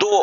2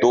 2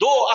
2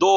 2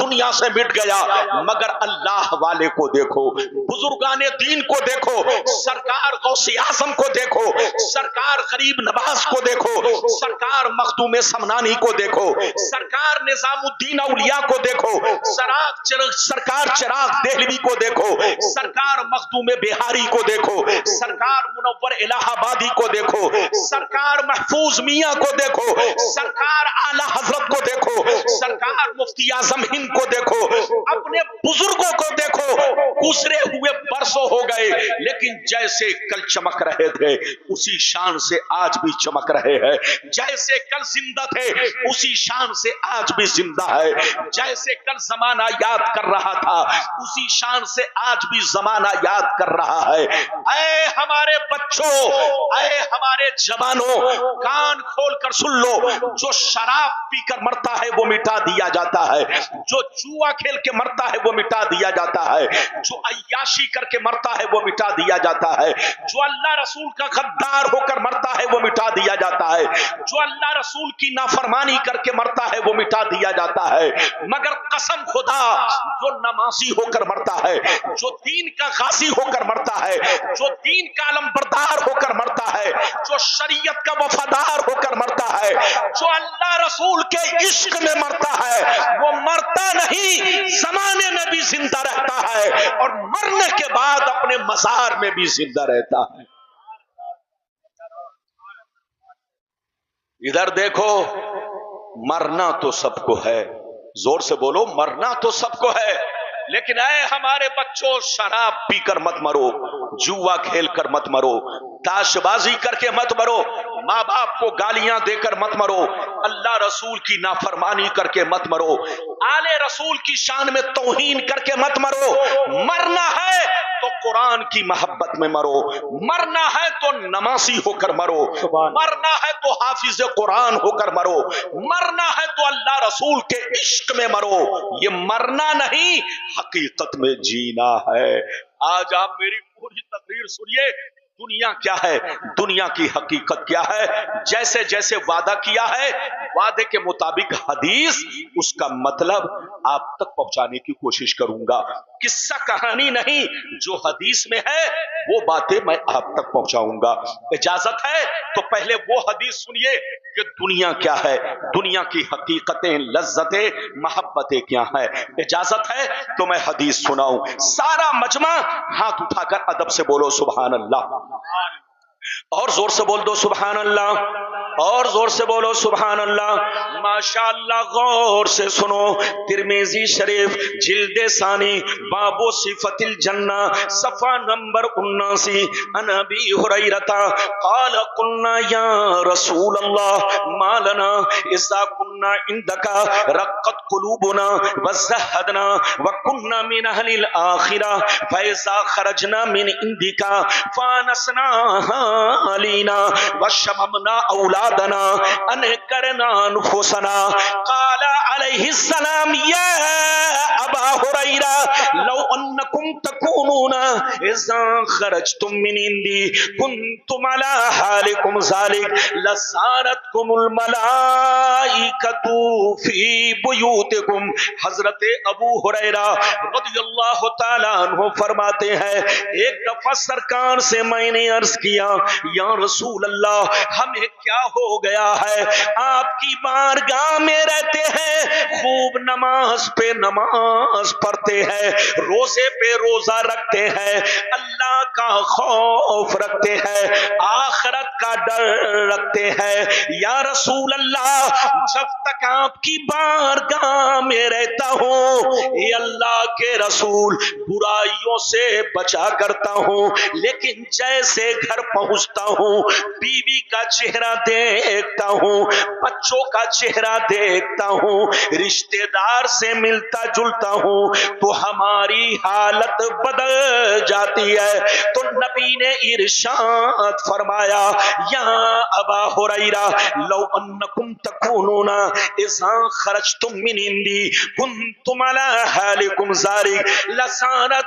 دنیا سے مٹ گیا، مگر اللہ والے کو دیکھو، بزرگان دین کو دیکھو، سرکار غوث اعظم کو دیکھو، سرکار غریب نواز کو دیکھو، سرکار مخدوم سمنانی کو دیکھو، سرکار نظام الدین اولیاء کو دیکھو، سرکار چراغ دہلوی کو دیکھو، سرکار مخدوم بہاری کو دیکھو، سرکار منور الہ آبادی کو دیکھو، سرکار محفوظ میاں کو دیکھو، سرکار اعلی حضرت کو دیکھو، سرکار مفتی اعظم ہند کو دیکھو، اپنے بزرگوں کو دیکھو، گزرے ہوئے برسوں ہو گئے لیکن جیسے کل چمک رہے تھے اسی شان سے آج بھی چمک رہے ہیں، جیسے کل زندہ تھے اسی شان سے آج بھی زندہ ہے، جیسے کل زمانہ یاد کر رہا تھا اسی شان سے آج بھی زمانہ یاد کر رہا ہے۔ اے ہمارے بچوں، اے ہمارے جوانوں، کان کھول کر سن لو، جو شراب پی کر مرتا ہے وہ مٹا دیا جاتا ہے، جو جوا کھیل کے مرتا ہے وہ مٹا دیا جاتا ہے، جو عیاشی کر کے مرتا ہے وہ مٹا دیا جاتا ہے، جو اللہ رسول کا غدار ہو کر مرتا ہے وہ مٹا دیا جاتا ہے، جو اللہ رسول کی نافرمانی کر کے مرتا ہے وہ مٹا دیا جاتا ہے، مگر قسم خدا جو نمازی ہو کر مرتا ہے، جو دین کا غازی ہو کر مرتا ہے، جو دین کا علم بردار ہو کر مرتا ہے، جو شریعت کا وفادار ہو کر مرتا ہے، جو اللہ رسول کے عشق میں مرتا ہے، وہ مرتا نہیں، زمانے میں بھی زندہ رہتا ہے اور مرنے کے بعد اپنے مزار میں بھی زندہ رہتا ہے۔ ادھر دیکھو، مرنا تو سب کو ہے، زور سے بولو، مرنا تو سب کو ہے، لیکن اے ہمارے بچوں، شراب پی کر مت مرو، جوا کھیل کر مت مرو، تاش بازی کر کے مت مرو، ماں باپ کو گالیاں دے کر مت مرو، اللہ رسول کی نافرمانی کر کے مت مرو، آل رسول کی شان میں توہین کر کے مت مرو۔ مرنا ہے تو قرآن کی محبت میں مرو، مرنا ہے تو نمازی ہو کر مرو، مرنا ہے تو حافظ قرآن ہو کر مرو، مرنا ہے تو اللہ رسول کے عشق میں مرو، یہ مرنا نہیں حقیقت میں جینا ہے۔ آج آپ میری پوری تقریر سنیے، دنیا کیا ہے، دنیا کی حقیقت کیا ہے، جیسے جیسے وعدہ کیا ہے وعدے کے مطابق حدیث اس کا مطلب آپ تک پہنچانے کی کوشش کروں گا، قصہ کہانی نہیں، جو حدیث میں ہے وہ باتیں میں آپ تک پہنچاؤں گا۔ اجازت ہے تو پہلے وہ حدیث سنیے کہ دنیا کیا ہے، دنیا کی حقیقتیں، لذتیں، محبتیں کیا ہیں۔ اجازت ہے تو میں حدیث سناؤں، سارا مجمع ہاتھ اٹھا کر ادب سے بولو سبحان اللہ، اور زور سے بول دو سبحان اللہ، اور زور سے بولو سبحان اللہ۔ ماشاءاللہ، غور سے سنو، ترمذی شریف جلد ثانی باب صفت الجنہ صفحہ نمبر 79، عن ابی ہریرہ قال قلنا یا رسول اللہ ما لنا اذا كنا عندك رقت قلوبنا وزهدنا وكنا من اهل الاخره فاذا خرجنا من عندك فانسنا علينا وشممنا اولادنا انكرنا انفسنا قال عليه السلام يا ابا هريره لو انكم تكونون اذا خرجتم من عندي كنتم على حالكم ذلك لزارتكم الملائكه في بيوتكم۔ حضرت ابو ہریرہ رضی اللہ تعالیٰ عنہ فرماتے ہیں، ایک دفعہ سرکار سے میں نے عرض کیا، یا رسول اللہ ہمیں کیا ہو گیا ہے، آپ کی بارگاہ میں رہتے ہیں، خوب نماز پہ نماز پڑھتے ہیں، روزے پہ روزہ رکھتے ہیں، اللہ کا خوف رکھتے ہیں، آخرت کا ڈر رکھتے ہیں، یا رسول اللہ جب تک آپ کی بارگاہ میں رہتا ہوں اے اللہ کے رسول برائیوں سے بچا کرتا ہوں، لیکن جیسے گھر پہنچتا ہوں بیوی کا چہرہ دیکھتا ہوں، بچوں کا چہرہ دیکھتا ہوں، رشتہ دار سے ملتا جلتا ہوں تو ہماری حالت بدل جاتی ہے۔ تو نبی نے ارشاد فرمایا، یا ابا ہریرہ لو انکم تکونون اذا خرجتم من عندی کنتم علی حالکم ذلک لسانت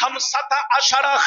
15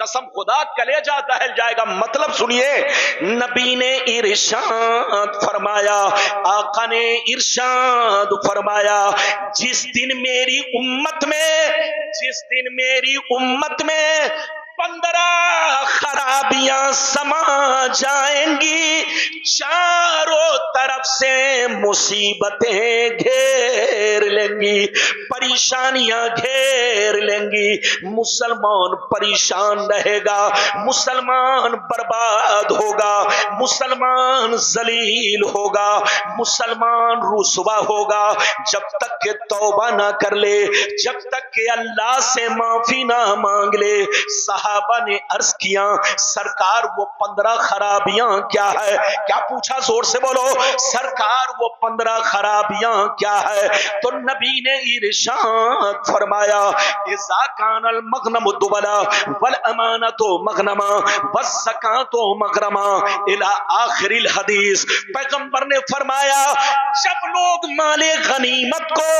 قسم خدا کلیجہ دہل جائے گا. مطلب سنیے, نبی نے ارشاد فرمایا, آقا نے ارشاد فرمایا, جس دن میری امت میں 15 خرابیاں سما جائیں گی, چاروں طرف سے مصیبتیں گھیر لیں گی, پریشانیاں گھیر لیں گی, مسلمان پریشان رہے گا, مسلمان برباد ہوگا, مسلمان ذلیل ہوگا, مسلمان رسوا ہوگا, جب تک کہ توبہ نہ کر لے, جب تک کہ اللہ سے معافی نہ مانگ لے. صحابہ نے عرض کیا, سرکار وہ 15 خرابیاں کیا ہے؟ کیا پوچھا؟ زور سے بولو, سرکار وہ 15 خرابیاں کیا ہے؟ تو نبی نے ارشاد فرمایا, اذا کان المغنم دبلا والامانۃ مغنما والزکاۃ مغرما الی آخر الحدیث. پیغمبر نے فرمایا, جب لوگ مال غنیمت کو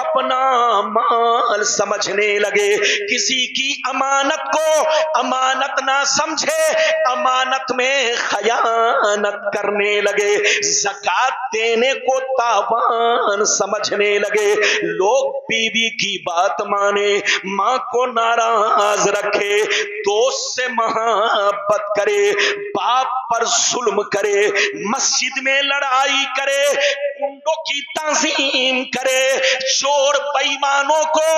اپنا مال سمجھنے لگے, کسی کی امانت کو امانت نہ سمجھے, امانت میں خیانت کرنے لگے, زکات دینے کو تاوان سمجھنے لگے, لوگ بیوی کی بات مانے, ماں کو ناراض رکھے, دوست سے محبت کرے, باپ پر ظلم کرے, مسجد میں لڑائی کرے, گنڈوں کی تعظیم کرے, چور بےایمانوں کو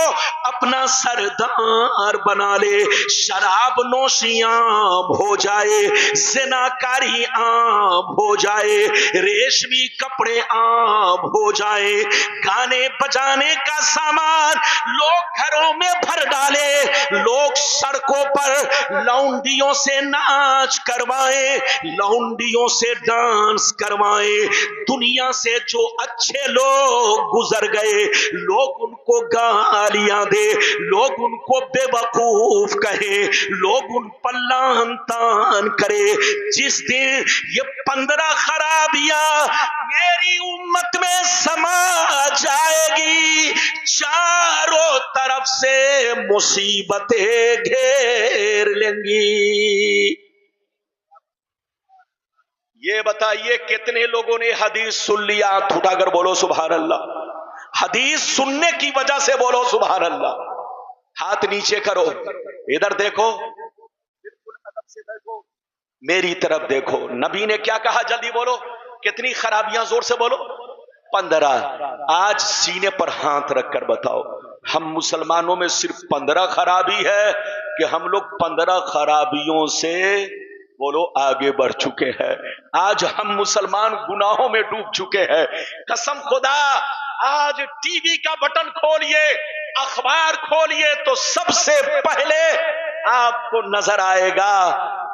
اپنا سردار بنا لے, شراب نوشی عام ہو جائے, زناکاری عام ہو جائے, ریشمی کپڑے عام ہو جائے, گانے بجانے کا سامان لوگ گھروں میں بھر ڈالے, لوگ سڑکوں پر لونڈیوں سے ناچ کروائیں, لونڈیوں سے ڈانس کروائیں, دنیا سے جو اچھے لوگ گزر گئے لوگ ان کو گالیاں دے, لوگ ان کو بے وقوف کہے, لوگ ان پر لعن طعن کرے. جس دن یہ 15 خرابیاں میری امت میں سما جائے گی, چاروں طرف سے مصیبتیں گھیر لیں گی. یہ بتائیے کتنے لوگوں نے حدیث سن لیا؟ ہاتھ اٹھا کر بولو سبحان اللہ. حدیث سننے کی وجہ سے بولو سبحان اللہ. ہاتھ نیچے کرو, ادھر دیکھو, میری طرف دیکھو. نبی نے کیا کہا؟ جلدی بولو, کتنی خرابیاں؟ زور سے بولو. 15. آج سینے پر ہاتھ رکھ کر بتاؤ, ہم مسلمانوں میں صرف 15 خرابی ہے کہ ہم لوگ 15 خرابیوں سے بولو آگے بڑھ چکے ہیں؟ آج ہم مسلمان گناہوں میں ڈوب چکے ہیں. قسم خدا, آج ٹی وی کا بٹن کھولیے, اخبار کھولیے تو سب سے پہلے آپ کو نظر آئے گا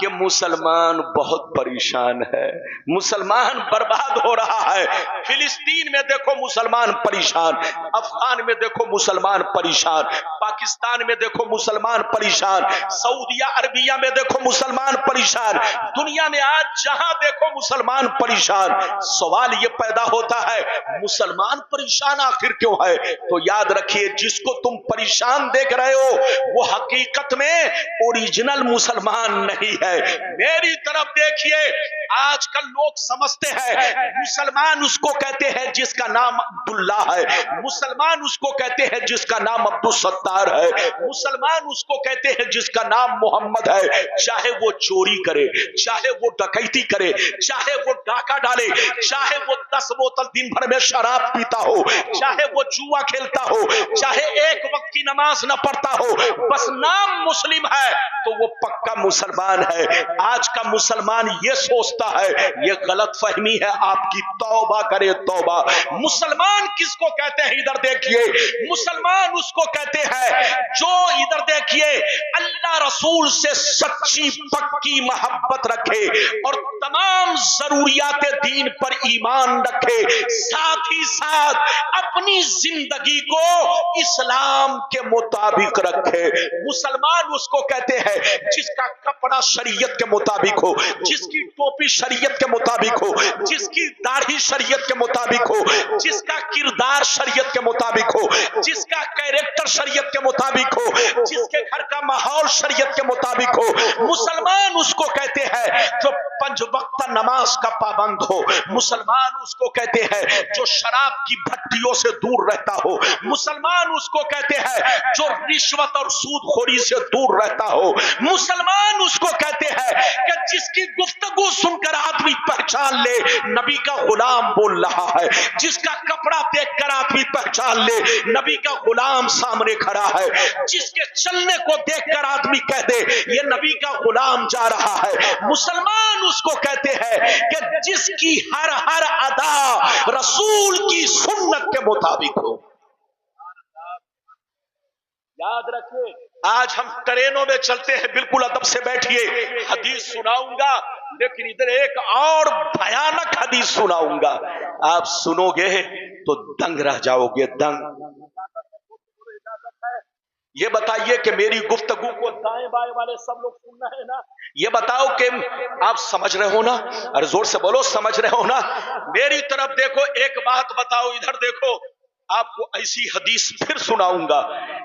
کہ مسلمان بہت پریشان ہے, مسلمان برباد ہو رہا ہے. فلسطین میں دیکھو مسلمان پریشان, افغان میں دیکھو مسلمان پریشان, پاکستان میں دیکھو مسلمان پریشان, سعودیہ عربیہ میں دیکھو مسلمان پریشان, دنیا میں آج جہاں دیکھو مسلمان پریشان. سوال یہ پیدا ہوتا ہے مسلمان پریشان آخر کیوں ہے؟ تو یاد رکھیے, جس کو تم پریشان دیکھ رہے ہو وہ حقیقت میں اوریجنل مسلمان نہیں ہے. میری طرف دیکھیے, آج کل لوگ سمجھتے ہیں مسلمان اس کو کہتے ہیں جس کا نام عبداللہ ہے, مسلمان اس کو کہتے ہیں جس کا نام عبدالستار ہے, مسلمان اس کو کہتے ہیں جس کا نام محمد ہے. چاہے وہ چوری کرے, چاہے وہ ڈکیتی کرے, چاہے وہ ڈاکہ ڈالے, چاہے وہ 10 بوتل دن بھر میں شراب پیتا ہو, چاہے وہ جوا کھیلتا ہو, چاہے ایک وقت کی نماز نہ پڑھتا ہو, بس نام مسلم ہے تو وہ پکا مسلمان ہے. آج کا مسلمان یہ سوچتا ہے, یہ غلط فہمی ہے آپ کی, توبہ کرے توبہ. مسلمان کس کو کہتے ہیں؟ ادھر دیکھیے, مسلمان اس کو کہتے ہیں جو ادھر دیکھیے اللہ رسول سے سچی پکی محبت رکھے اور تمام ضروریات دین پر ایمان رکھے, ساتھ ہی ساتھ اپنی زندگی کو اسلام کے مطابق رکھے. مسلمان اس کو کہتے ہیں جس کا کپڑا شریعت کے مطابق ہو, جس کی ٹوپی شریعت کے مطابق ہو, جس کی داڑھی شریعت کے مطابق ہو, جس کا کردار شریعت کے مطابق ہو، جس کا کیریکٹر شریعت کے مطابق ہو، جس کے گھر کا ماحول شریعت کے مطابق ہو، مسلمان اس کو کہتے ہیں جو 5 وقت نماز کا پابند ہو، مسلمان اس کو کہتے ہیں جو شراب کی بھٹیوں سے دور رہتا ہو، مسلمان اس کو کہتے ہیں جو رشوت اور سود خوری سے دور رہتا ہو، مسلمان اس کو کہتے ہیں کہ جس کی گفتگو سن کر آدمی پہچان لے نبی کا غلام بول رہا ہے، جس کا کپڑا دیکھ کر آدمی پہچان لے نبی کا غلام سامنے کھڑا ہے، جس کے چلنے کو دیکھ کر آدمی کہہ دے یہ نبی کا غلام جا رہا ہے۔ مسلمان اس کو کہتے ہیں کہ جس کی ہر ادا رسول کی سنت کے مطابق ہو۔ یاد رکھیں، آج ہم ٹرینوں میں چلتے ہیں، بالکل ادب سے بیٹھیے، حدیث سناؤں گا لیکن ادھر ایک اور بھیانک حدیث سناؤں گا، آپ سنو گے تو دنگ رہ جاؤ گے، دنگ۔ یہ بتائیے کہ میری گفتگو کو دائیں بائیں والے سب لوگ سن رہے ہیں نا؟ یہ بتاؤ کہ آپ سمجھ رہے ہو نا؟ ارے زور سے بولو، سمجھ رہے ہو نا؟ میری طرف دیکھو، ایک بات بتاؤ، ادھر دیکھو، آپ کو ایسی حدیث پھر سناؤں گا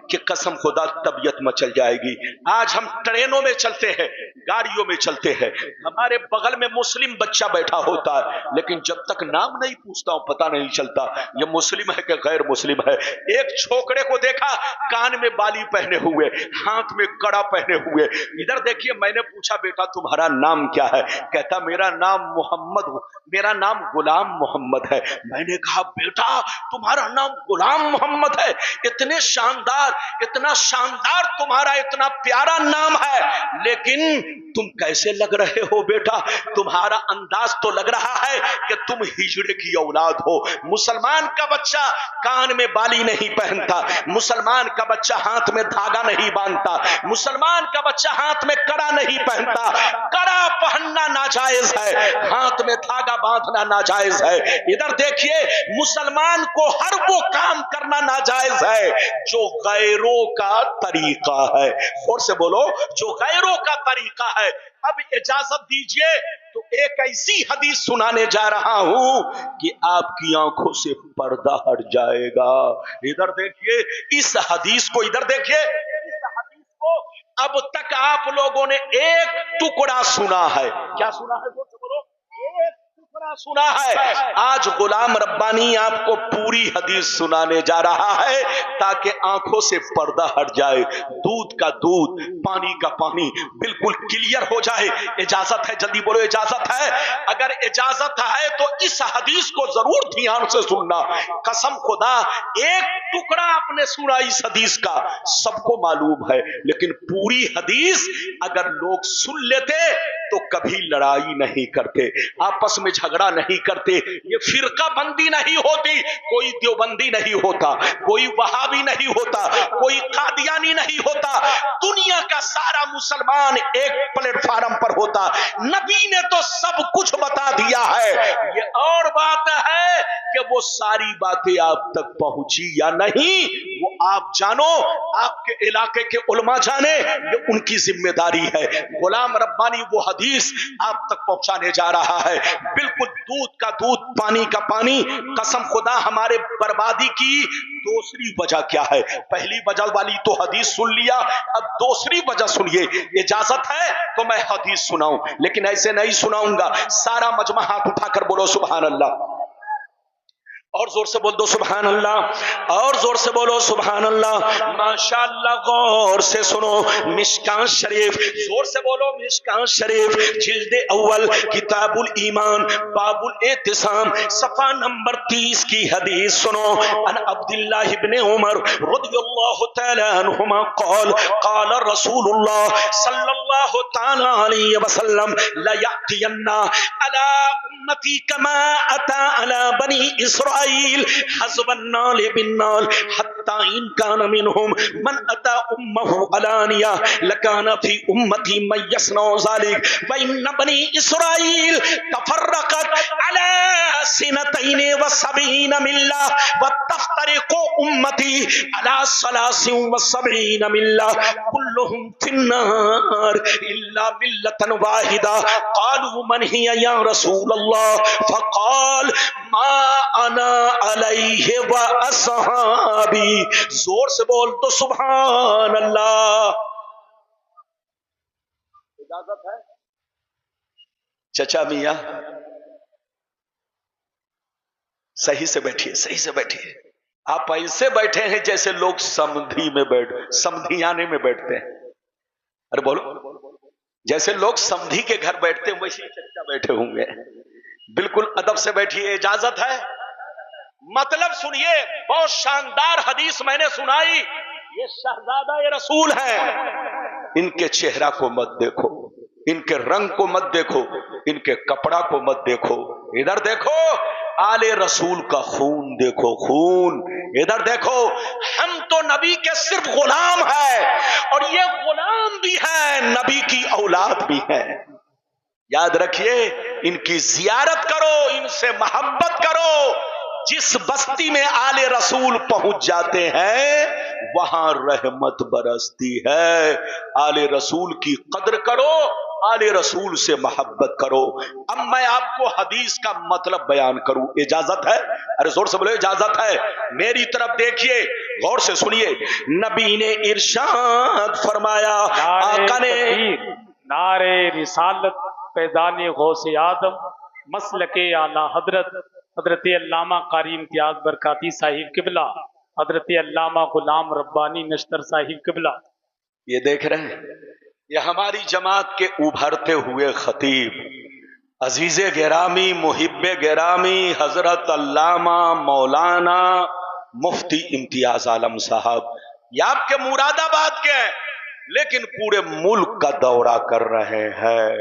کہ قسم خدا طبیعت مچل جائے گی۔ آج ہم ٹرینوں میں چلتے ہیں، گاڑیوں میں چلتے ہیں، ہمارے بغل میں مسلم بچہ بیٹھا ہوتا ہے، لیکن جب تک نام نہیں پوچھتا ہوں پتہ نہیں چلتا یہ مسلم ہے کہ غیر مسلم ہے۔ ایک چھوکرے کو دیکھا، کان میں بالی پہنے ہوئے، ہاتھ میں کڑا پہنے ہوئے، ادھر دیکھیے، میں نے پوچھا بیٹا تمہارا نام کیا ہے؟ کہتا میرا نام محمد، میرا نام غلام محمد ہے۔ میں نے کہا بیٹا تمہارا نام غلام محمد ہے، اتنے شاندار، اتنا شاندار تمہارا اتنا پیارا نام ہے، لیکن تم کیسے لگ رہے ہو بیٹا؟ تمہارا انداز تو لگ رہا ہے کہ تم ہجڑے کی اولاد ہو۔ مسلمان کا بچہ کان میں بالی نہیں پہنتا، مسلمان کا بچہ ہاتھ میں دھاگا نہیں باندھتا، مسلمان کا بچہ ہاتھ میں کڑا نہیں پہنتا۔ کڑا پہننا ناجائز ہے، ہاتھ میں دھاگا باندھنا ناجائز ہے۔ ادھر دیکھیے، مسلمان کو ہر وہ کام کرنا ناجائز ہے جو غیروں کا طریقہ ہے۔ اور سے بولو، جو غیروں کا طریقہ ہے۔ اب اجازت دیجئے تو ایک ایسی حدیث سنانے جا رہا ہوں کہ آپ کی آنکھوں سے پردہ ہٹ جائے گا۔ ادھر دیکھیے اس حدیث کو، ادھر دیکھیے اس حدیث کو اب تک آپ لوگوں نے ایک ٹکڑا سنا ہے۔ کیا سنا ہے؟ بولو، ایک ٹکڑا سنا ہے۔ آج غلام ربانی آپ کو پوری حدیث سنانے جا رہا ہے تاکہ آنکھوں سے پردہ ہٹ جائے، دودھ کا دودھ، پانی کا پانی بالکل کلیئر ہو جائے۔ اجازت ہے؟ جلدی بولو، اجازت ہے؟ اگر اجازت ہے تو اس حدیث کو ضرور دھیان سے سننا۔ قسم خدا ایک ٹکڑا آپ نے سنا اس حدیث کا، سب کو معلوم ہے، لیکن پوری حدیث اگر لوگ سن لیتے تو کبھی لڑائی نہیں کرتے، آپس میں جھگڑا نہیں کرتے، یہ فرقہ بندی نہیں ہوتی، کوئی دیوبندی نہیں ہوتا، کوئی وہابی نہیں ہوتا، کوئی قادیانی نہیں ہوتا، دنیا کا سارا مسلمان ایک پلیٹ فارم پر ہوتا۔ نبی نے تو سب کچھ بتا دیا ہے، یہ اور بات ہے کہ وہ ساری باتیں آپ تک پہنچی یا نہیں وہ آپ جانو، آپ کے علاقے کے علماء جانے، یہ ان کی ذمہ داری ہے۔ غلام ربانی وہ حدیث آپ تک پہنچانے جا رہا ہے، بالکل دودھ کا دودھ، پانی کا پانی۔ قسم خدا ہمارے بربادی کی دوسری وجہ کیا ہے؟ پہلی وجہ والی تو حدیث سن لیا، اب دوسری وجہ سنیے۔ اجازت ہے تو میں حدیث سناؤں، لیکن ایسے نہیں سناؤں گا۔ سارا مجمع ہاتھ اٹھا کر بولو سبحان اللہ، اور زور سے بول دو سبحان اللہ، اور زور سے بولو سبحان اللہ۔ ماشاءاللہ، غور سے سنو، مشکاۃ شریف، زور سے بولو مشکاۃ شریف، جلد اول، کتاب الایمان، باب الاعتصام، صفحہ نمبر 30 کی حدیث سنو۔ ان عبداللہ ابن عمر رضی اللہ تعالی عنہما قال قال رسول اللہ صلی اللہ تعالی علیہ وسلم لیأتین علی امتی کما اتی علی بنی اسرائیل حزب النال بالنال حتی ان کان منہم من اتا امہ علانیہ لکان فی امتی من یصنع ذلک وان بنی اسرائیل تفرقت علی سنتین و سبعین ملہ وتفترق امتی علی ثلاث و سبعین ملہ کلہم فی النار الا ملۃ واحدہ قالوا من ہی یا رسول اللہ الله فقال ما انا علیہ واصحابی. زور سے بول تو سبحان اللہ. اجازت ہے چچا میاں؟ صحیح سے بیٹھیے، صحیح سے بیٹھیے. آپ ایسے بیٹھے ہیں جیسے لوگ سمدھیانے میں بیٹھتے ہیں. ارے بولو، جیسے لوگ سمدھی کے گھر بیٹھتے ہیں ویسے چچا بیٹھے ہوں گے. بالکل ادب سے بیٹھیے. اجازت ہے؟ مطلب سنیے، بہت شاندار حدیث میں نے سنائی. یہ شہزادہ رسول ہیں، ان کے چہرہ کو مت دیکھو، ان کے رنگ کو مت دیکھو، ان کے کپڑا کو مت دیکھو. ادھر دیکھو، آل رسول کا خون دیکھو، خون. ادھر دیکھو، ہم تو نبی کے صرف غلام ہیں، اور یہ غلام بھی ہیں، نبی کی اولاد بھی ہیں. یاد رکھیے، ان کی زیارت کرو، ان سے محبت کرو. جس بستی میں آل رسول پہنچ جاتے ہیں وہاں رحمت برستی ہے. آل رسول کی قدر کرو، آل رسول سے محبت کرو. اب میں آپ کو حدیث کا مطلب بیان کروں. اجازت ہے؟ ارے زور سے بولو، اجازت ہے؟ میری طرف دیکھیے، غور سے سنیے. نبی نے ارشاد فرمایا، آقا نے نعرے رسالت فیضان غوث آدم مسلک اعلی حضرت علامہ قاری امتیاز برکاتی صاحب قبلہ، حضرت علامہ غلام ربانی نشتر صاحب قبلہ. یہ دیکھ رہے ہیں، یہ ہماری جماعت کے ابھرتے ہوئے خطیب، عزیز گرامی، محب گرامی، حضرت علامہ مولانا مفتی امتیاز عالم صاحب. یہ آپ کے مراد آباد کے ہیں لیکن پورے ملک کا دورہ کر رہے ہیں.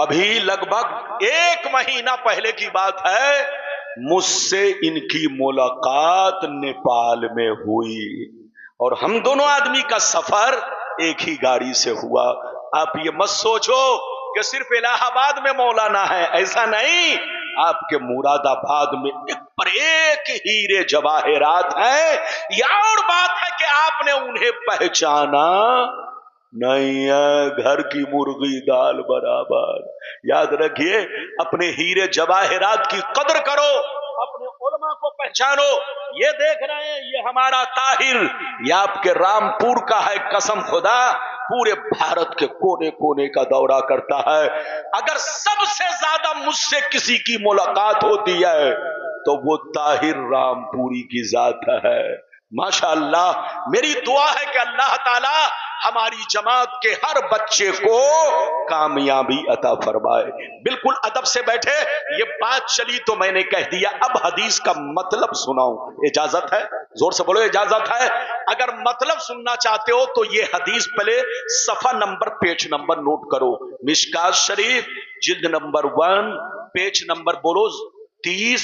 ابھی لگ بھگ 1 مہینہ پہلے کی بات ہے، مجھ سے ان کی ملاقات نیپال میں ہوئی، اور ہم دونوں آدمی کا سفر ایک ہی گاڑی سے ہوا. آپ یہ مت سوچو کہ صرف الہ آباد میں مولانا ہے، ایسا نہیں. آپ کے مراد آباد میں ایک پر ایک ہیرے جواہرات ہیں. یہ اور بات ہے کہ آپ نے انہیں پہچانا نہیں ہے، گھر کی مرغی دال برابر. یاد رکھیے، اپنے ہیرے جواہرات کی قدر کرو، اپنے علماء کو پہچانو. یہ دیکھ رہے ہیں، یہ ہمارا طاہر، یہ آپ کے رامپور کا ہے. قسم خدا پورے بھارت کے کونے کونے کا دورہ کرتا ہے. اگر سب سے زیادہ مجھ سے کسی کی ملاقات ہوتی ہے تو وہ طاہر رامپوری کی ذات ہے. ماشاءاللہ. میری دعا ہے کہ اللہ تعالی ہماری جماعت کے ہر بچے کو کامیابی عطا فرمائے. بالکل ادب سے بیٹھے. یہ بات چلی تو میں نے کہہ دیا، اب حدیث کا مطلب سناؤں. اجازت ہے؟ زور سے بولو، اجازت ہے؟ اگر مطلب سننا چاہتے ہو تو یہ حدیث پہلے صفحہ نمبر، پیج نمبر نوٹ کرو. مشکات شریف جلد نمبر 1 پیج نمبر بولو 30،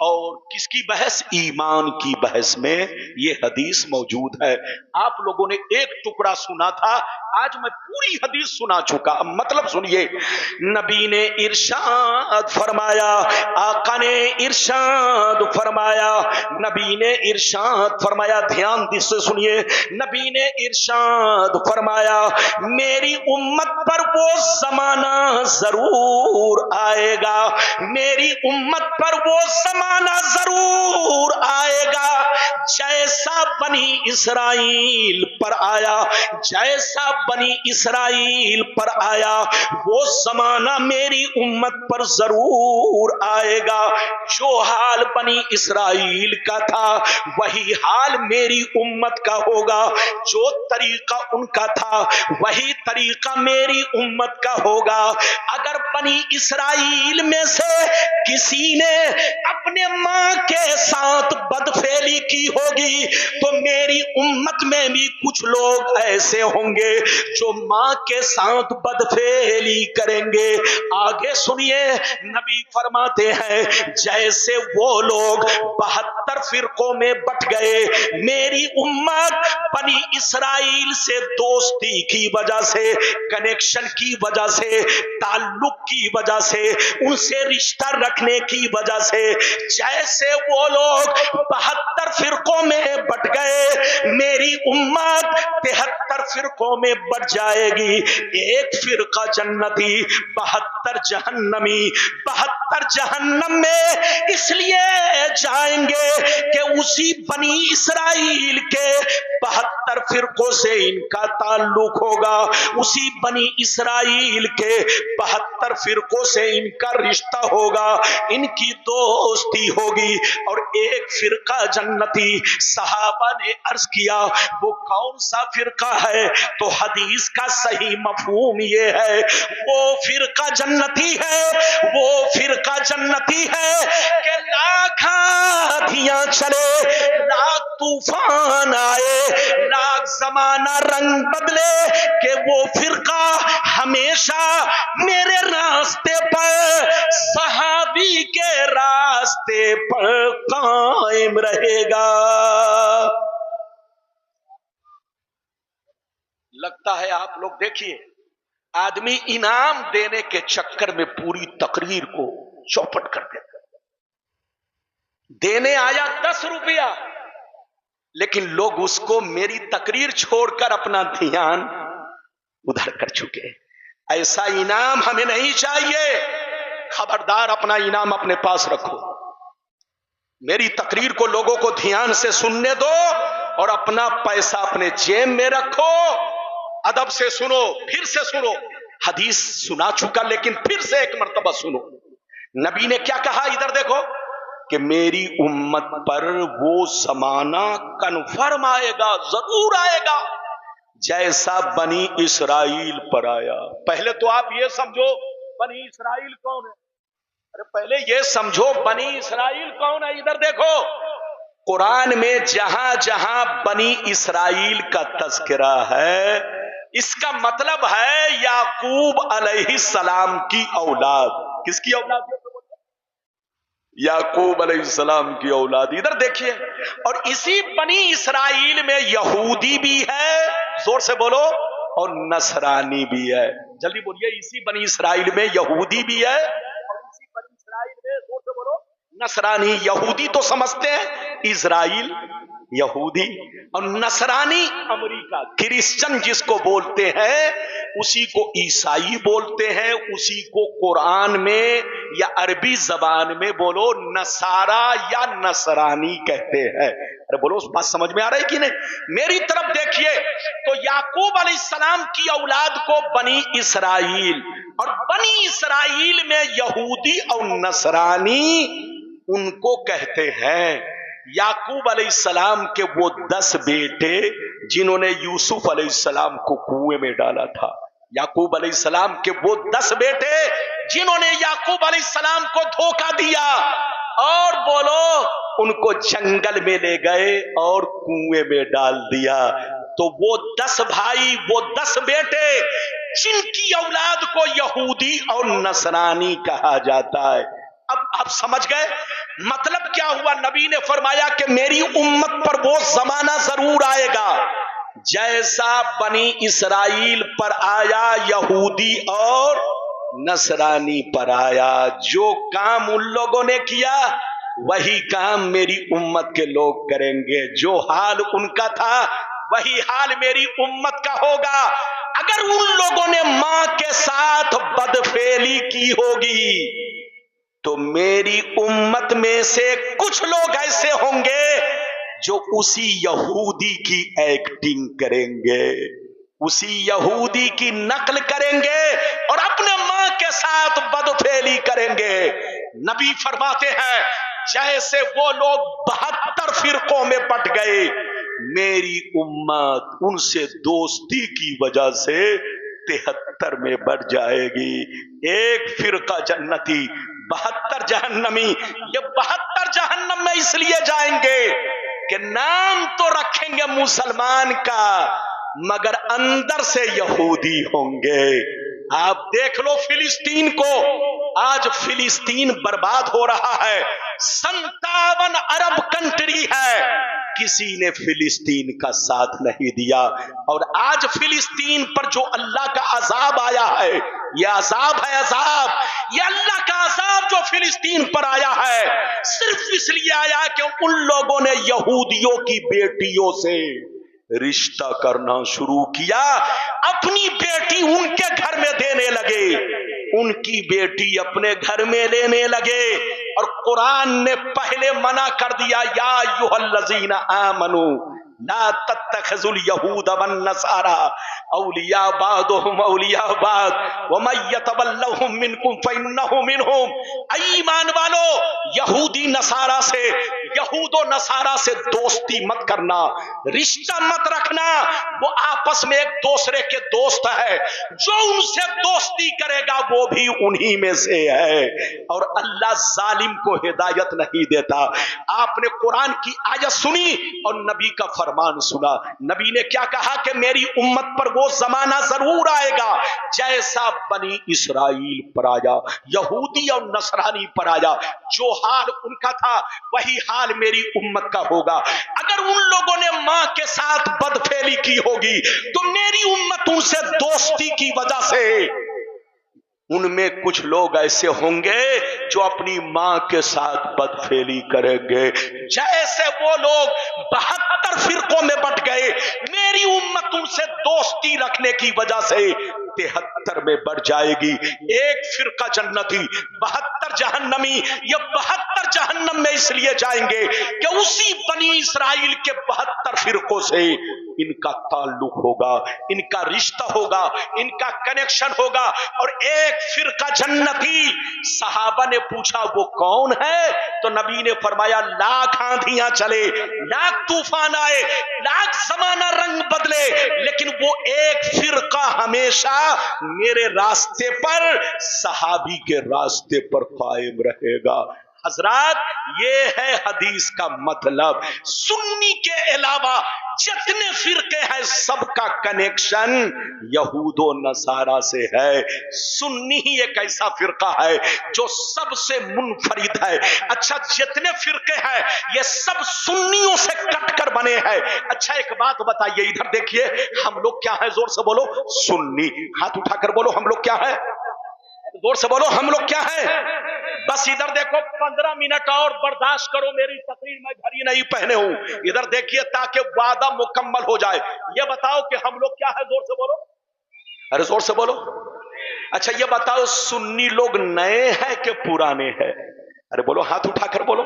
اور کس کی بحث؟ ایمان کی بحث میں یہ حدیث موجود ہے. آپ لوگوں نے ایک ٹکڑا سنا تھا، آج میں پوری حدیث سنا چکا. اب مطلب سنیے. نبی نے ارشاد فرمایا، آقا نے ارشاد فرمایا، نبی نے ارشاد فرمایا، دھیان سے سنیے. نبی نے ارشاد فرمایا، میری امت پر وہ زمانہ ضرور آئے گا، میری امت پر وہ زمانہ ضرور آئے گا جیسا بنی اسرائیل پر آیا، جیسا بنی اسرائیل پر آیا وہ زمانہ میری امت پر ضرور آئے گا. جو حال بنی اسرائیل کا تھا وہی حال میری امت کا ہوگا، جو طریقہ ان کا تھا وہی طریقہ میری امت کا ہوگا. اگر بنی اسرائیل میں سے کسی نے اپنے ماں کے ساتھ بدفعلی کی ہوگی تو میری امت میں بھی کچھ لوگ ایسے ہوں گے جو ماں کے ساتھ بدفعلی کریں گے. آگے سنیے، نبی فرماتے ہیں جیسے وہ لوگ 72 فرقوں میں بٹ گئے، میری امت بنی اسرائیل سے دوستی کی وجہ سے، کنیکشن کی وجہ سے، تعلق کی وجہ سے، ان سے رشتہ رکھنے کی وجہ سے، جیسے وہ لوگ 72 فرقوں میں بٹ گئے، میری امت 73 فرقوں میں بٹ جائے گی. ایک فرقہ جنتی، 72 جہنمی. 72 جہنم میں اس لیے جائیں گے کہ اسی بنی اسرائیل کے 72 فرقوں سے ان کا تعلق ہوگا، اسی بنی اسرائیل کے 72 فرقوں سے ان کا رشتہ ہوگا، ان کی دوستی ہوگی. اور ایک فرقہ جنتی. صحابہ نے عرض کیا وہ کون سا فرقہ ہے؟ تو حدیث کا صحیح مفہوم یہ ہے وہ فرقہ جنتی ہے، وہ فرقہ جنتی ہے کہ لاکھ آندھیاں چلے، لاکھ طوفان آئے، لاکھ زمانہ رنگ بدلے، کہ وہ فرقہ ہمیشہ میرے راستے پر، صحابی کے راستے پر قائم رہے گا. لگتا ہے آپ لوگ دیکھیے، آدمی انعام دینے کے چکر میں پوری تقریر کو چوپٹ کر دیتا. دینے آیا 10 روپیہ، لیکن لوگ اس کو میری تقریر چھوڑ کر اپنا دھیان ادھر کر چکے. ایسا انعام ہمیں نہیں چاہیے. خبردار، اپنا انعام اپنے پاس رکھو. میری تقریر کو لوگوں کو دھیان سے سننے دو اور اپنا پیسہ اپنے جیب میں رکھو. ادب سے سنو، پھر سے سنو. حدیث سنا چکا لیکن پھر سے ایک مرتبہ سنو. نبی نے کیا کہا؟ ادھر دیکھو کہ میری امت پر وہ زمانہ کنفرم آئے گا، ضرور آئے گا، جیسا بنی اسرائیل پر آیا. پہلے تو آپ یہ سمجھو بنی اسرائیل کون ہے. ارے پہلے یہ سمجھو بنی اسرائیل کون ہے. ادھر دیکھو، قرآن میں جہاں جہاں بنی اسرائیل کا تذکرہ ہے، اس کا مطلب ہے یعقوب علیہ السلام کی اولاد. کس کی اولاد؟ یعقوب علیہ السلام کی اولاد. ادھر دیکھیے، اور اسی بنی اسرائیل میں یہودی بھی ہے، زور سے بولو، اور نصرانی بھی ہے. جلدی بولیے. اسی بنی اسرائیل میں یہودی بھی ہے اور اسی بنی اسرائیل میں، زور سے بولو، نصرانی. یہودی تو سمجھتے ہیں اسرائیل، یہودی، اور نصرانی امریکہ. کرسچن جس کو بولتے ہیں اسی کو عیسائی بولتے ہیں، اسی کو قرآن میں یا عربی زبان میں بولو نصارا یا نصرانی کہتے ہیں. ارے بولو، اس بات سمجھ میں آ رہی کہ نہیں؟ میری طرف دیکھیے. تو یعقوب علیہ السلام کی اولاد کو بنی اسرائیل، اور بنی اسرائیل میں یہودی اور نصرانی ان کو کہتے ہیں. یعقوب علیہ السلام کے وہ 10 بیٹے جنہوں نے یوسف علیہ السلام کو کنویں میں ڈالا تھا. یعقوب علیہ السلام کے وہ 10 بیٹے جنہوں نے یعقوب علیہ السلام کو دھوکہ دیا اور بولو ان کو جنگل میں لے گئے اور کنویں میں ڈال دیا. تو وہ 10 بھائی، وہ 10 بیٹے جن کی اولاد کو یہودی اور نصرانی کہا جاتا ہے. اب آپ سمجھ گئے مطلب کیا ہوا؟ نبی نے فرمایا کہ میری امت پر وہ زمانہ ضرور آئے گا جیسا بنی اسرائیل پر آیا، یہودی اور نصرانی پر آیا. جو کام ان لوگوں نے کیا وہی کام میری امت کے لوگ کریں گے. جو حال ان کا تھا وہی حال میری امت کا ہوگا. اگر ان لوگوں نے ماں کے ساتھ بدفعلی کی ہوگی تو میری امت میں سے کچھ لوگ ایسے ہوں گے جو اسی یہودی کی ایکٹنگ کریں گے، اسی یہودی کی نقل کریں گے اور اپنے ماں کے ساتھ بدفعلی کریں گے. نبی فرماتے ہیں جیسے وہ لوگ 72 فرقوں میں بٹ گئے، میری امت ان سے دوستی کی وجہ سے 73 میں بڑھ جائے گی. ایک فرقہ جنتی، 72 جہنمی. یہ 72 جہنم میں اس لیے جائیں گے کہ نام تو رکھیں گے مسلمان کا مگر اندر سے یہودی ہوں گے. آپ دیکھ لو فلسطین کو، آج فلسطین برباد ہو رہا ہے. 57 عرب کنٹری ہے، کسی نے فلسطین کا ساتھ نہیں دیا. اور آج فلسطین پر جو اللہ کا عذاب آیا ہے، یہ عذاب ہے، عذاب، یہ اللہ کا عذاب جو فلسطین پر آیا ہے صرف اس لیے آیا کہ ان لوگوں نے یہودیوں کی بیٹیوں سے رشتہ کرنا شروع کیا، اپنی بیٹی ان کے گھر میں دینے لگے، ان کی بیٹی اپنے گھر میں لینے لگے، اور قرآن نے پہلے منع کر دیا، یا ایھا الذین آمنوا لا تتخذوا اليہود والنصارى اولیاء بعضهم اولیاء بعض ومن یتولہم منکم فانہ منہم۔ اے ایمان والو، یہودی نصارہ سے، یہود و نصارہ سے دوستی مت کرنا، رشتہ مت رکھنا، وہ آپس میں ایک دوسرے کے دوست ہے، جو ان سے دوستی کرے گا وہ بھی انہی میں سے ہے، اور اللہ ظالم کو ہدایت نہیں دیتا۔ آپ نے قرآن کی آیت سنی اور نبی کا فرمان سنا، نبی نے کیا کہا کہ میری امت پر وہ زمانہ ضرور آئے گا جیسا بنی اسرائیل پر آیا، یہودی اور نصرانی پر آیا، جو حال ان کا تھا وہی حال میری امت کا ہوگا۔ اگر ان لوگوں نے ماں کے ساتھ بدفعلی کی ہوگی تو میری امت ان سے دوستی کی وجہ سے، ان میں کچھ لوگ ایسے ہوں گے جو اپنی ماں کے ساتھ بدفعلی کریں گے، جیسے وہ لوگ 72 فرقوں میں بٹ گئے، میری امت ان سے دوستی رکھنے کی وجہ سے 73 میں بڑھ جائے گی۔ ایک فرقہ جنتی، 72 جہنمی، یہ 72 جہنم میں اس لیے جائیں گے کہ اسی بنی اسرائیل کے 72 فرقوں سے ان کا تعلق ہوگا، ان کا رشتہ ہوگا، ان کا کنیکشن ہوگا، اور ایک فرقہ جنتی۔ صحابہ نے پوچھا وہ کون ہے؟ تو نبی نے فرمایا لاکھ آندھیاں چلے، لاکھ طوفان آئے، لاکھ زمانہ رنگ بدلے، لیکن وہ ایک فرقہ ہمیشہ میرے راستے پر، صحابی کے راستے پر قائم رہے گا۔ حضرات، یہ ہے حدیث کا مطلب، سنی کے علاوہ جتنے فرقے ہیں سب کا کنیکشن یہود و نصارہ سے ہے۔ سنی ہی ایک ایسا فرقہ ہے جو سب سے منفرد ہے۔ اچھا، جتنے فرقے ہیں یہ سب سنیوں سے کٹ کر بنے ہیں۔ اچھا ایک بات بتائیے، ادھر دیکھیے، ہم لوگ کیا ہیں؟ زور سے بولو، سنی۔ ہاتھ اٹھا کر بولو، ہم لوگ کیا ہیں؟ زور سے بولو، ہم لوگ کیا ہیں؟ بس ادھر دیکھو، 15 منٹ اور برداشت کرو میری تقریر میں گھڑی نہیں پہنے ہوں، ادھر دیکھیے تاکہ وعدہ مکمل ہو جائے۔ یہ بتاؤ کہ ہم لوگ کیا ہے؟ زور سے بولو، ارے زور سے بولو۔ اچھا یہ بتاؤ، سنی لوگ نئے ہیں کہ پرانے ہیں؟ ارے بولو، ہاتھ اٹھا کر بولو۔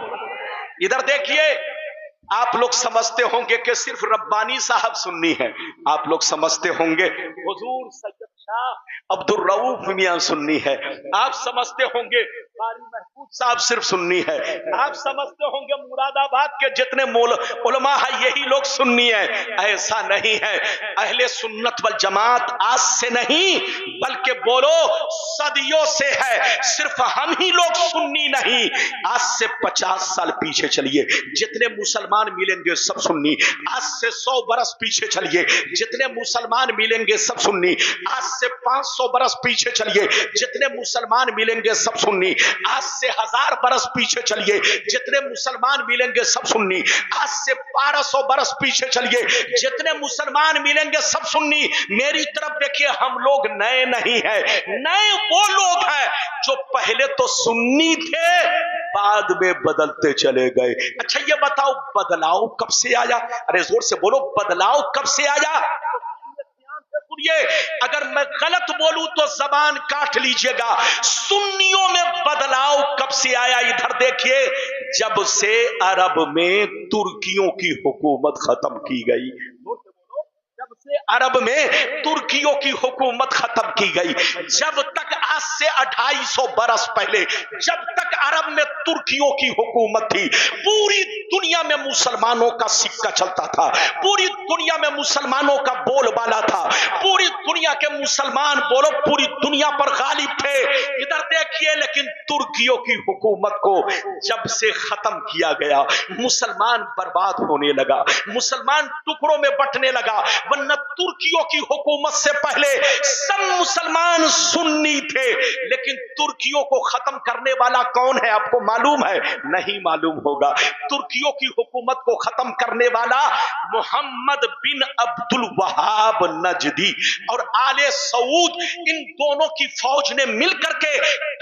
ادھر دیکھیے، آپ لوگ سمجھتے ہوں گے کہ صرف ربانی صاحب سنی ہیں، آپ لوگ سمجھتے ہوں گے حضور سید شاہ عبد الرؤف میاں سنی ہے، آپ سمجھتے ہوں گے قاری محمود صاحب صرف سنی ہے، آپ سمجھتے ہوں گے مراد آباد کے جتنے علماء ہیں یہی لوگ سنی ہیں۔ ایسا نہیں ہے، اہل سنت والجماعت آج سے نہیں بلکہ بولو صدیوں سے ہے، صرف ہم ہی لوگ سنی نہیں۔ آج سے 50 سال پیچھے چلیے، جتنے مسلمان ملیں گے سب سنی۔ آج سے 100 برس پیچھے چلیے، جتنے مسلمان ملیں گے سب سنی۔ آج سے 500 برس پیچھے چلیے، جتنے مسلمان ملیں گے سب سنی۔ آج سے 1000 برس پیچھے چلیے، جتنے مسلمان ملیں گے سب سنی۔ آج سے 1200 برس پیچھے چلیے، جتنے مسلمان ملیں گے سب سنی۔ میری طرف دیکھیے، ہم لوگ نئے نہیں ہیں، نئے وہ لوگ ہیں جو پہلے تو سنی تھے بعد میں بدلتے چلے گئے۔ اچھا یہ بتاؤ، بدلاؤ کب سے آیا؟ ارے زور سے بولو، بدلاؤ کب سے آیا؟ اگر میں غلط بولوں تو زبان کاٹ لیجئے گا۔ سنیوں میں بدلاؤ کب سے آیا؟ ادھر دیکھیے، جب سے عرب میں ترکیوں کی حکومت ختم کی گئی، جب سے عرب میں ترکیوں کی حکومت ختم کی گئی، جب تک آج سے 250 برس پہلے جب تک عرب میں ترکیوں کی حکومت تھی، پوری دنیا میں مسلمانوں کا سکہ چلتا تھا، پوری دنیا میں مسلمانوں کا بول بالا تھا، پوری دنیا کے مسلمان بولو پوری دنیا پر غالب تھے۔ ادھر دیکھیے، لیکن ترکیوں کی حکومت کو جب سے ختم کیا گیا، مسلمان برباد ہونے لگا، مسلمان ٹکڑوں میں بٹنے لگا، ورنہ ترکیوں کی حکومت سے پہلے سب مسلمان سنی تھے۔ لیکن ترکیوں کو ختم کرنے والا کون ہے؟ آپ کو معلوم ہے؟ نہیں معلوم ہوگا۔ ترکیوں کی حکومت کو ختم کرنے والا محمد بن عبد الوہاب نجدی اور آل سعود، ان دونوں کی فوج نے مل کر کے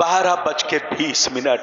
12:20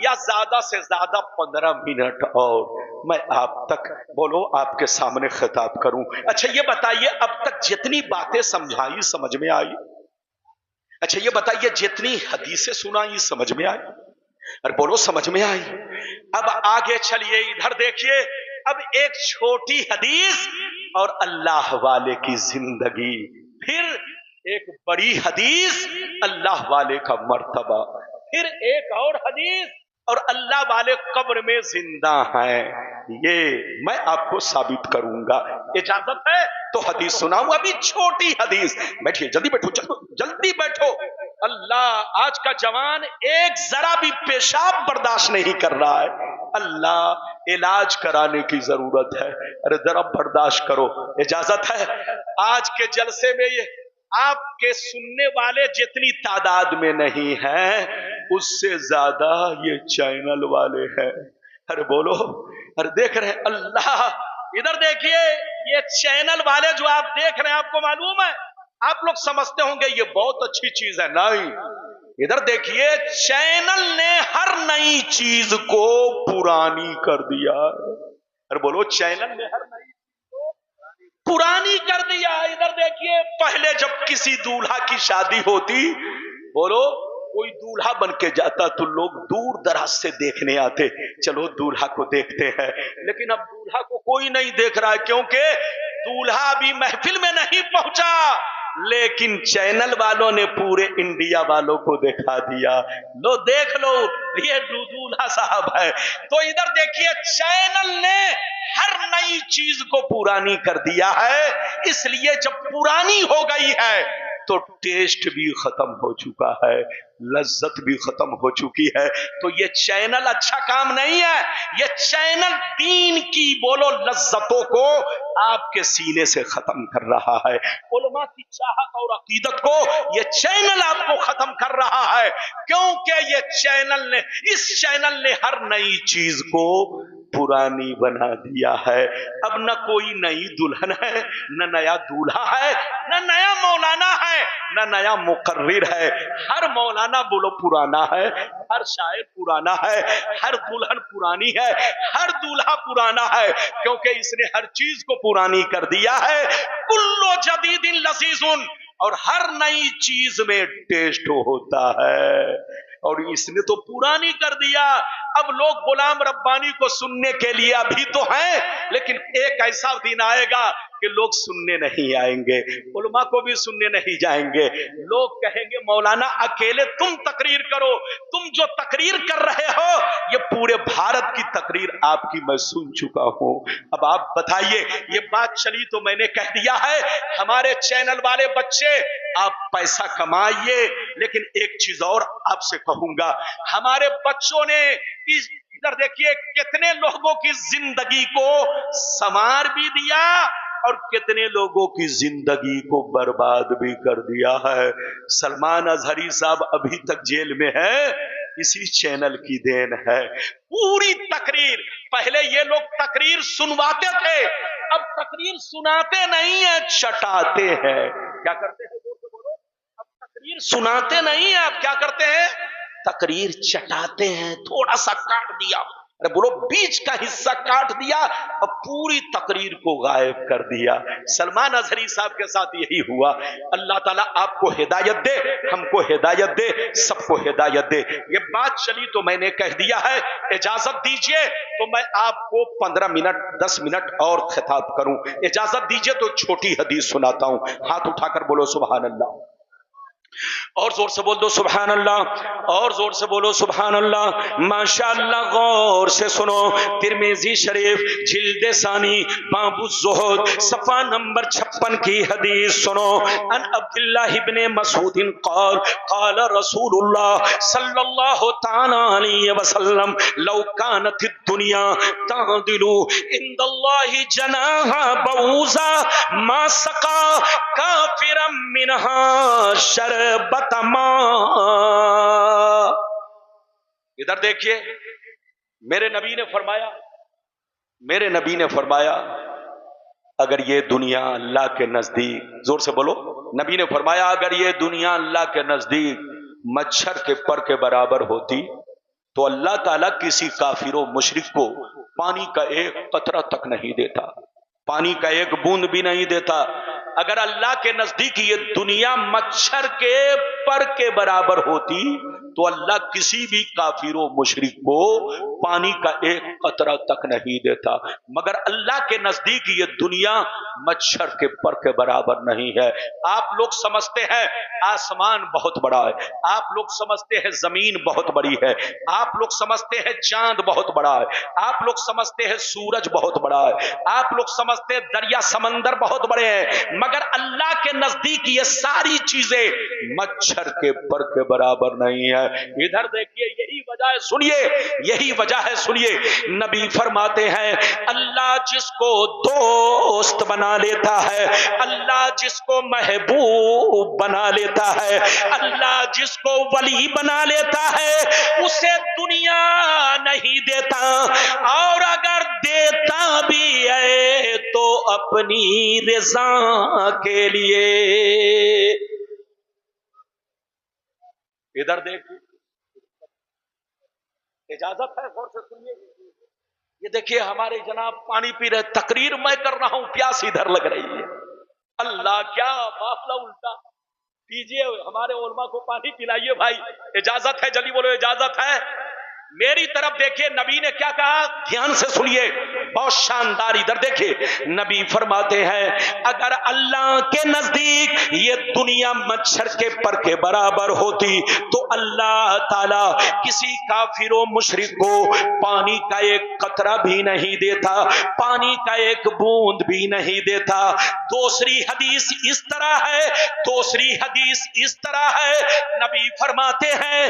یا زیادہ سے زیادہ 15 منٹ اور میں آپ تک بولو آپ کے سامنے خطاب کروں. اچھا یہ بتائیے اب تک جتنی باتیں سمجھائی سمجھ میں آئی؟ اچھا یہ بتائیے جتنی حدیثیں سنائی سمجھ میں آئی؟ اور بولو سمجھ میں آئی. اب آگے چلیے ادھر دیکھیے. اب ایک چھوٹی حدیث اور اللہ والے کی زندگی، پھر ایک بڑی حدیث اللہ والے کا مرتبہ، پھر ایک اور حدیث اور اللہ والے قبر میں زندہ ہیں. یہ میں آپ کو ثابت کروں گا. اجازت ہے تو حدیث سناؤں. ابھی چھوٹی حدیث. بیٹھیے جلدی بیٹھو، جلدی بیٹھو. اللہ آج کا جوان ایک ذرا بھی پیشاب برداشت نہیں کر رہا ہے. اللہ علاج کرانے کی ضرورت ہے. ارے ذرا برداشت کرو. اجازت ہے. آج کے جلسے میں یہ آپ کے سننے والے جتنی تعداد میں نہیں ہیں اس سے زیادہ یہ چینل والے ہیں. ارے بولو. ارے دیکھ رہے ہیں اللہ. ادھر دیکھیے یہ چینل والے جو آپ دیکھ رہے ہیں آپ کو معلوم ہے آپ لوگ سمجھتے ہوں گے یہ بہت اچھی چیز ہے. نہیں، ادھر دیکھیے چینل نے ہر نئی چیز کو پرانی کر دیا. ارے بولو چینل نے ہر نئی پرانی کر دیا. ادھر دیکھیے پہلے جب کسی دولہا کی شادی ہوتی، بولو کوئی دولہا بن کے جاتا تو لوگ دور دراز سے دیکھنے آتے، چلو دولہا کو دیکھتے ہیں. لیکن اب دولہا کو کوئی نہیں دیکھ رہا ہے کیونکہ دولہا ابھی محفل میں نہیں پہنچا. لیکن چینل والوں نے پورے انڈیا والوں کو دکھا دیا، لو دیکھ لو یہ دولہا صاحب ہے. تو ادھر دیکھیے چینل نے ہر نئی چیز کو پرانی کر دیا ہے. اس لیے جب پرانی ہو گئی ہے تو ٹیسٹ بھی ختم ہو چکا ہے، لذت بھی ختم ہو چکی ہے. تو یہ چینل اچھا کام نہیں ہے. یہ چینل دین کی بولو لذتوں کو آپ کے سینے سے ختم کر رہا ہے. علماء کی چاہت اور عقیدت کو یہ چینل آپ کو ختم کر رہا ہے. کیونکہ یہ چینل نے، اس چینل نے ہر نئی چیز کو پرانی بنا دیا ہے. اب نہ کوئی نئی دلہن ہے، نہ نیا دولہا ہے، نہ نیا مولانا ہے، نہ نیا مقرر ہے. ہر مولانا بولو پرانا ہے، ہر شاعر پرانا ہے، ہر دلہن پرانی ہے، ہر دولہا پرانا ہے. کیونکہ اس نے ہر چیز کو پرانی کر دیا ہے. کلو جدید لذیذ، اور ہر نئی چیز میں ٹیسٹ ہوتا ہے. اور اس نے تو پرانی کر دیا. اب لوگ غلام ربانی کو سننے کے لیے ابھی تو ہیں، لیکن ایک ایسا دن آئے گا کہ لوگ سننے نہیں آئیں گے، علماء کو بھی سننے نہیں جائیں گے. لوگ کہیں گے مولانا اکیلے تم تقریر کرو، تم جو تقریر کر رہے ہو یہ پورے بھارت کی تقریر آپ کی میں سن چکا ہوں. اب آپ بتائیے، یہ بات چلی تو میں نے کہہ دیا ہے. ہمارے چینل والے بچے آپ پیسہ کمائیے، لیکن ایک چیز اور آپ سے کہوں گا، ہمارے بچوں نے ادھر دیکھیے کتنے لوگوں کی زندگی کو سنوار بھی دیا اور کتنے لوگوں کی زندگی کو برباد بھی کر دیا ہے. سلمان اظہری صاحب ابھی تک جیل میں ہے، اسی چینل کی دین ہے. پوری تقریر، پہلے یہ لوگ تقریر سنواتے تھے، اب تقریر سناتے نہیں ہیں، چٹاتے ہیں. کیا کرتے ہیں؟ اب تقریر سناتے نہیں ہیں، اب کیا کرتے ہیں؟ تقریر چٹاتے ہیں. تھوڑا سا کاٹ دیا، ارے بولو بیچ کا حصہ کاٹ دیا اور پوری تقریر کو غائب کر دیا. سلمان اظہری صاحب کے ساتھ یہی ہوا. اللہ تعالیٰ آپ کو ہدایت دے، ہم کو ہدایت دے، سب کو ہدایت دے. یہ بات چلی تو میں نے کہہ دیا ہے. اجازت دیجئے تو میں آپ کو 15 منٹ 10 منٹ اور خطاب کروں. اجازت دیجئے تو چھوٹی حدیث سناتا ہوں. ہاتھ اٹھا کر بولو سبحان اللہ، اور زور سے بول دو سبحان اللہ، اور زور سے بولو سبحان اللہ. ماشاءاللہ غور سے سنو. ترمذی شریف جلد ثانی باب الزہد صفحہ نمبر 56 کی حدیث سنو. ان عبداللہ ابن مسعود قال قال رسول اللہ صلی اللہ تعالی علیہ وسلم لو كانت الدنيا تعدل عند الله جناح بعوضہ ما سقى كافرا منها شربت ماء. ادھر دیکھیے میرے نبی نے فرمایا، میرے نبی نے فرمایا اگر یہ دنیا اللہ کے نزدیک، زور سے بولو، نبی نے فرمایا اگر یہ دنیا اللہ کے نزدیک مچھر کے پر کے برابر ہوتی تو اللہ تعالیٰ کسی کافر و مشرک کو پانی کا ایک قطرہ تک نہیں دیتا، پانی کا ایک بوند بھی نہیں دیتا۔ اگر اللہ کے نزدیک یہ دنیا مچھر کے پر کے برابر ہوتی تو اللہ کسی بھی کافر و مشرک کو پانی کا ایک قطرہ تک نہیں دیتا، مگر اللہ کے نزدیک یہ دنیا مچھر کے پر کے برابر نہیں ہے۔ آپ لوگ سمجھتے ہیں آسمان بہت بڑا ہے، آپ لوگ سمجھتے ہیں زمین بہت بڑی ہے، آپ لوگ سمجھتے ہیں چاند بہت بڑا ہے، آپ لوگ سمجھتے ہیں سورج بہت بڑا ہے، آپ لوگ سمجھتے ہیں دریا سمندر بہت بڑے ہیں، مگر اللہ کے نزدیک یہ ساری چیزیں مچھر کے پر کے برابر نہیں ہے۔ ادھر دیکھیے، یہی وجہ ہے، سنیے، یہی وجہ ہے، سنیے، نبی فرماتے ہیں اللہ جس کو دوست بنا لیتا ہے، اللہ جس کو محبوب بنا لیتا ہے، اللہ جس کو ولی بنا لیتا ہے، اسے دنیا نہیں دیتا، اور اگر دیتا بھی ہے تو اپنی رضا کے لیے۔ ادھر دیکھیں، اجازت ہے، غور سے سنیے، یہ دیکھیے ہمارے جناب پانی پی رہے، تقریر میں کر رہا ہوں، پیاس ادھر لگ رہی ہے، اللہ کیا معاملہ الٹا۔ پیجئے، ہمارے علماء کو پانی پلائیے بھائی، اجازت ہے، جلدی بولو اجازت ہے۔ میری طرف دیکھیے، نبی نے کیا کہا، دھیان سے سنیے، بہت شاندار۔ ادھر دیکھیے، نبی فرماتے ہیں اگر اللہ کے نزدیک یہ دنیا مچھر کے پر کے برابر ہوتی تو اللہ تعالی کسی کافر و مشرک کو پانی کا ایک قطرہ بھی نہیں دیتا، پانی کا ایک بوند بھی نہیں دیتا۔ دوسری حدیث اس طرح ہے، دوسری حدیث اس طرح ہے، نبی فرماتے ہیں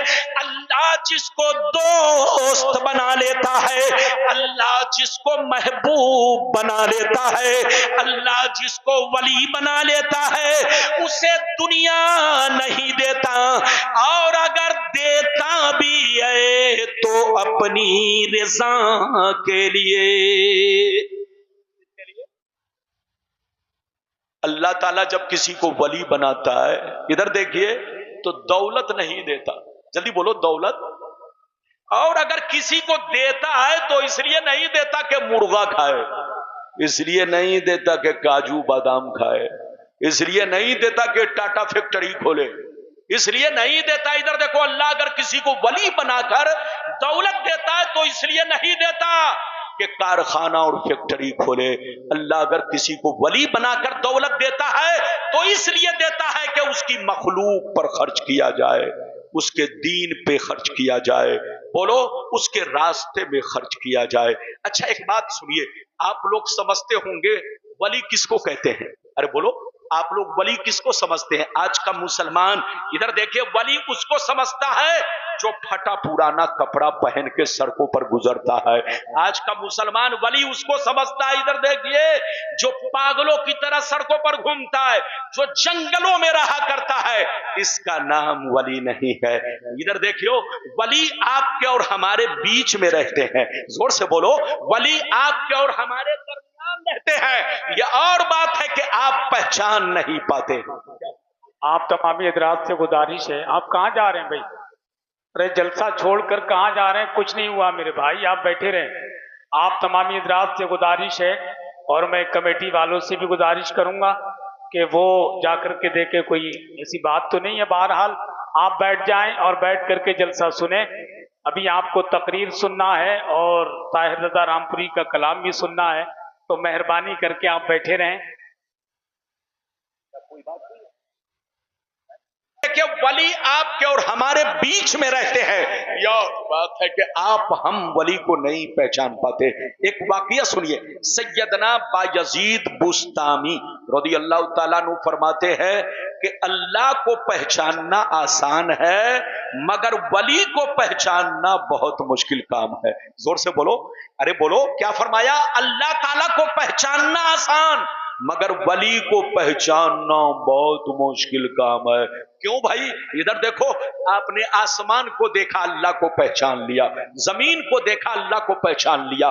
اللہ جس کو دوست بنا لیتا ہے، اللہ جس کو محبوب بنا لیتا ہے، اللہ جس کو ولی بنا لیتا ہے، اسے دنیا نہیں دیتا، اور اگر دیتا بھی ہے تو اپنی رضا کے لیے۔ اللہ تعالیٰ جب کسی کو ولی بناتا ہے، ادھر دیکھیے، تو دولت نہیں دیتا، جلدی بولو دولت، اور اگر کسی کو دیتا ہے تو اس لیے نہیں دیتا کہ مرغا کھائے، اس لیے نہیں دیتا کہ کاجو بادام کھائے، اس لیے نہیں دیتا کہ ٹاٹا فیکٹری کھولے، اس لیے نہیں دیتا۔ ادھر دیکھو، اللہ اگر کسی کو ولی بنا کر دولت دیتا ہے تو اس لیے نہیں دیتا کہ کارخانہ اور فیکٹری کھولے، اللہ اگر کسی کو ولی بنا کر دولت دیتا ہے تو اس لیے دیتا ہے کہ اس کی مخلوق پر خرچ کیا جائے، اس کے دین پہ خرچ کیا جائے، بولو اس کے راستے میں خرچ کیا جائے۔ اچھا ایک بات سنیے، آپ لوگ سمجھتے ہوں گے ولی کس کو کہتے ہیں؟ ارے بولو، آپ لوگ ولی کس کو سمجھتے ہیں؟ آج کا مسلمان ادھر دیکھیے، ولی اس کو سمجھتا ہے جو پھٹا پرانا کپڑا پہن کے سڑکوں پر گزرتا ہے۔ آج کا مسلمان ولی اس کو سمجھتا ہے، ادھر دیکھیے، جو پاگلوں کی طرح سڑکوں پر گھومتا ہے، جو جنگلوں میں رہا کرتا ہے، اس کا نام ولی نہیں ہے۔ ادھر دیکھیو، ولی آپ کے اور ہمارے بیچ میں رہتے ہیں، زور سے بولو، ولی آپ کے اور ہمارے درمیان رہتے ہیں، یہ اور بات ہے کہ آپ پہچان نہیں پاتے۔ آپ تمامی حضرات سے گزارش ہے، آپ کہاں جا رہے ہیں بھائی؟ ارے جلسہ چھوڑ کر کہاں جا رہے ہیں؟ کچھ نہیں ہوا میرے بھائی، آپ بیٹھے رہیں۔ آپ تمامی حضرات سے گزارش ہے، اور میں کمیٹی والوں سے بھی گزارش کروں گا کہ وہ جا کر کے دیکھیں کوئی ایسی بات تو نہیں ہے۔ بہرحال آپ بیٹھ جائیں اور بیٹھ کر کے جلسہ سنیں۔ ابھی آپ کو تقریر سننا ہے اور طاہر رضا رامپوری کا کلام بھی سننا ہے، تو مہربانی کر کے آپ بیٹھے رہیں۔ کہ ولی آپ کے اور ہمارے بیچ میں رہتے ہیں، یا بات ہے کہ آپ ہم ولی کو نہیں پہچان پاتے۔ ایک واقعہ سنیے، سیدنا بایزید بستامی رضی اللہ تعالیٰ عنہ فرماتے ہیں کہ اللہ کو پہچاننا آسان ہے مگر ولی کو پہچاننا بہت مشکل کام ہے۔ زور سے بولو، ارے بولو، کیا فرمایا؟ اللہ تعالیٰ کو پہچاننا آسان مگر ولی کو پہچاننا بہت مشکل کام ہے۔ کیوں بھائی؟ ادھر دیکھو، آپ نے آسمان کو دیکھا، اللہ کو پہچان لیا، زمین کو دیکھا، اللہ کو پہچان لیا،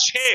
6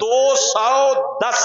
210,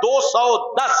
210।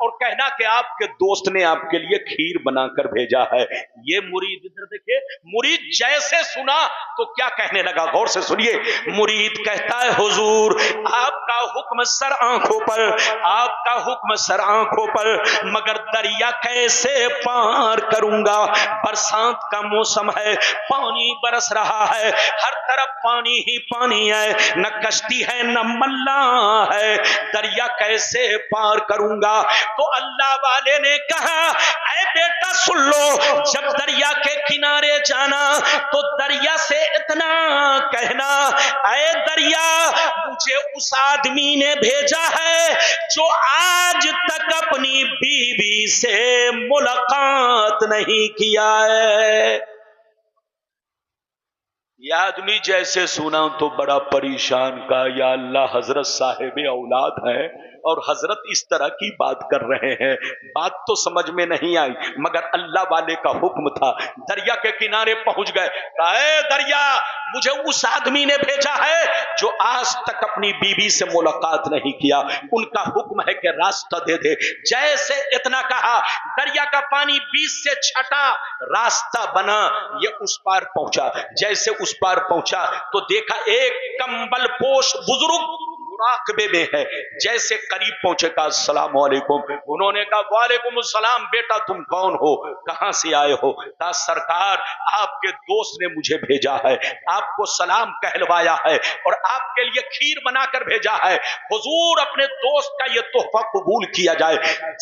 اور کہنا کہ آپ کے دوست نے آپ کے لیے کھیر بنا کر بھیجا ہے. یہ مرید ادھر دیکھیں، مرید جیسے سنا تو کیا کہنے لگا، غور سے سنیے. مرید کہتا ہے حضور آپ کا حکم سر آنکھوں پر، آپ کا حکم سر آنکھوں پر، مگر دریا کیسے پار کروں گا؟ برسات کا موسم ہے، پانی برس رہا ہے، ہر طرف پانی ہی پانی ہے، نہ کشتی ہے نہ ملا ہے، دریا کیسے پار کروں گا؟ تو اللہ والے نے کہا اے بیٹا سن لو، جب دریا کے کنارے جانا تو دریا سے اتنا کہنا اے دریا مجھے اس آدمی نے بھیجا ہے جو آج تک اپنی بیوی سے ملاقات نہیں کیا ہے. یہ آدمی جیسے سنا تو بڑا پریشان کا، یا اللہ حضرت صاحب اولاد ہے اور حضرت اس طرح کی بات کر رہے ہیں، بات تو سمجھ میں نہیں آئی، مگر اللہ والے کا حکم تھا. دریا کے کنارے پہنچ گئے، اے دریا مجھے اس آدمی نے بھیجا ہے جو آج تک اپنی بیوی سے ملاقات نہیں کیا، ان کا حکم ہے کہ راستہ دے دے. جیسے اتنا کہا دریا کا پانی بیچ سے چھٹا، راستہ بنا، یہ اس پار پہنچا. جیسے اس پار پہنچا تو دیکھا ایک کمبل پوش بزرگ مراقبے میں ہے. جیسے قریب پہنچے کہا السلام علیکم. انہوں نے کہا وعلیکم السلام، بیٹا تم کون ہو، کہاں سے آئے ہو؟ کہا سرکار آپ کے دوست نے مجھے بھیجا ہے، آپ کو سلام کہلوایا ہے اور آپ کے لیے کھیر بنا کر بھیجا ہے، حضور اپنے دوست کا یہ تحفہ قبول کیا جائے.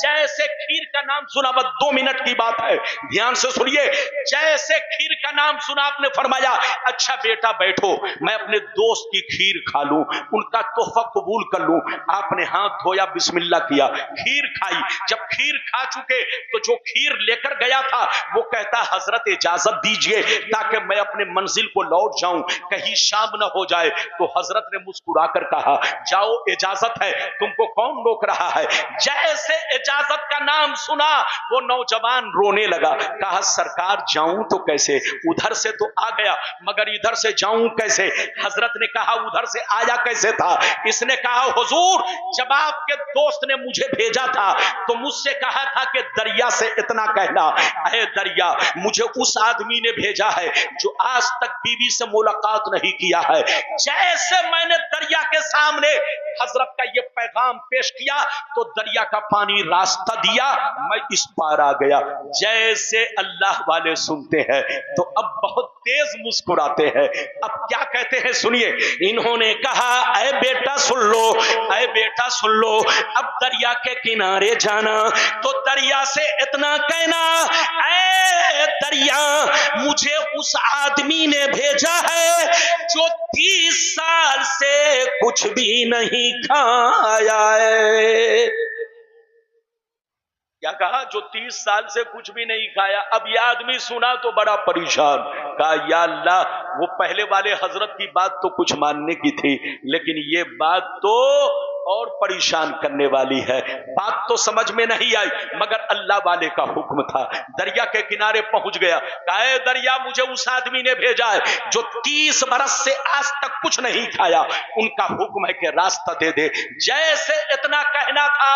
جیسے کھیر کا نام سنا، بس 2 منٹ کی بات ہے، دھیان سے سنیے. جیسے کھیر کا نام سنا آپ نے فرمایا اچھا بیٹا بیٹھو میں اپنے دوست کی کھیر کھا لوں، ان کا تحفہ قبول کر لوں. آپ نے ہاتھ دھویا، بسم اللہ کیا، کھیر کھائی. جب کھیر کھا چکے تو جو کھیر لے کر گیا تھا وہ کہتا حضرت اجازت دیجئے تاکہ میں اپنے منزل کو لوٹ جاؤں، کہیں شام نہ ہو جائے. تو حضرت نے مسکرا کر کہا جاؤ اجازت ہے، تم کو کون روک رہا ہے؟ جیسے اجازت کا نام سنا وہ نوجوان رونے لگا. کہا سرکار جاؤں تو کیسے، ادھر سے تو آ گیا مگر ادھر سے جاؤں کیسے؟ حضرت نے کہا ادھر سے آیا کیسے تھا؟ اس نے کہا حضور جب آپ کے دوست نے مجھے بھیجا تھا تو مجھ سے کہا تھا کہ دریا سے اتنا کہنا اے دریا مجھے اس آدمی نے بھیجا ہے جو آج تک بیوی سے ملاقات نہیں کیا ہے. جیسے میں نے دریا کے سامنے حضرت کا یہ پیغام پیش کیا تو دریا کا پانی راستہ دیا، میں اس پار آ گیا. جیسے اللہ والے سنتے ہیں تو اب بہت تیز مسکراتے ہیں. اب کیا کہتے ہیں سنیے. انہوں نے کہا اے بیٹا سن لو، اے بیٹا سن لو، اب دریا کے کنارے جانا تو دریا سے اتنا کہنا اے دریا مجھے اس آدمی نے بھیجا ہے جو 30 سال سے کچھ بھی نہیں کھایا ہے. کیا کہا؟ جو 30 سال سے کچھ بھی نہیں کھایا. اب یہ آدمی سنا تو بڑا پریشان، کہا یا اللہ وہ پہلے والے حضرت کی بات تو کچھ ماننے کی تھی لیکن یہ بات تو اور پریشان کرنے والی ہے. بات تو سمجھ میں نہیں آئی مگر اللہ والے کا حکم تھا. دریا کے کنارے پہنچ گیا، کہا اے دریا مجھے اس آدمی نے بھیجا ہے جو 30 برس سے آج تک کچھ نہیں کھایا، ان کا حکم ہے کہ راستہ دے دے. جیسے اتنا کہنا تھا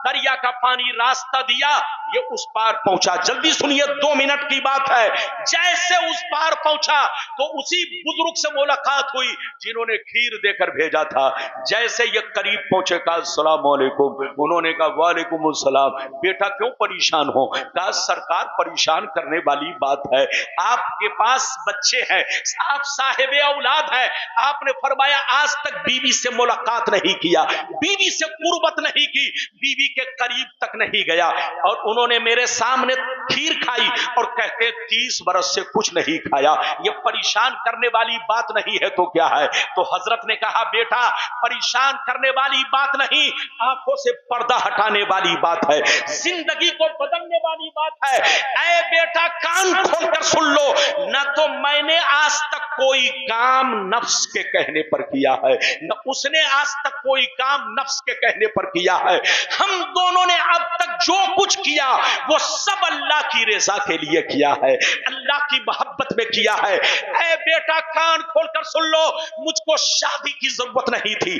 دریا کا پانی راستہ دیا، یہ اس پار پہنچا. جلدی سنیے 2 منٹ کی بات ہے. جیسے اس پار پہنچا تو اسی بزرگ سے ملاقات ہوئی جنہوں نے کھیر دے کر بھیجا تھا. جیسے یہ قریب پہنچے کہا السلام علیکم. انہوں نے کہا وعلیکم السلام. بیٹا کیوں پریشان ہو؟ کہا سرکار پریشان کرنے والی بات ہے، آپ کے پاس بچے ہیں، آپ صاحب اولاد ہیں، آپ نے فرمایا آج تک بیوی سے ملاقات نہیں کیا، بیوی سے قربت نہیں کی، بیوی کے قریب تک نہیں گیا، اور انہوں نے میرے سامنے کھیر کھائی اور کہتے 30 برس سے کچھ نہیں کھایا. یہ پریشان کرنے والی بات نہیں ہے تو کیا ہے؟ تو حضرت نے کہا بیٹا پریشان کرنے والی بات نہیں، آنکھوں سے پردہ ہٹانے والی بات ہے، زندگی کو بدلنے والی بات ہے. اے بیٹا کان کھول کر سن لو، نہ تو میں نے آج تک کوئی کام نفس کے کہنے پر کیا ہے، نہ اس نے آج تک کوئی کام نفس کے کہنے پر کیا ہے. ہم دونوں نے اب تک جو کچھ کیا وہ سب اللہ کی رضا کے لیے کیا ہے، اللہ کی محبت میں کیا ہے. اے بیٹا کان کھول کر سن لو، مجھ کو شادی کی ضرورت نہیں تھی،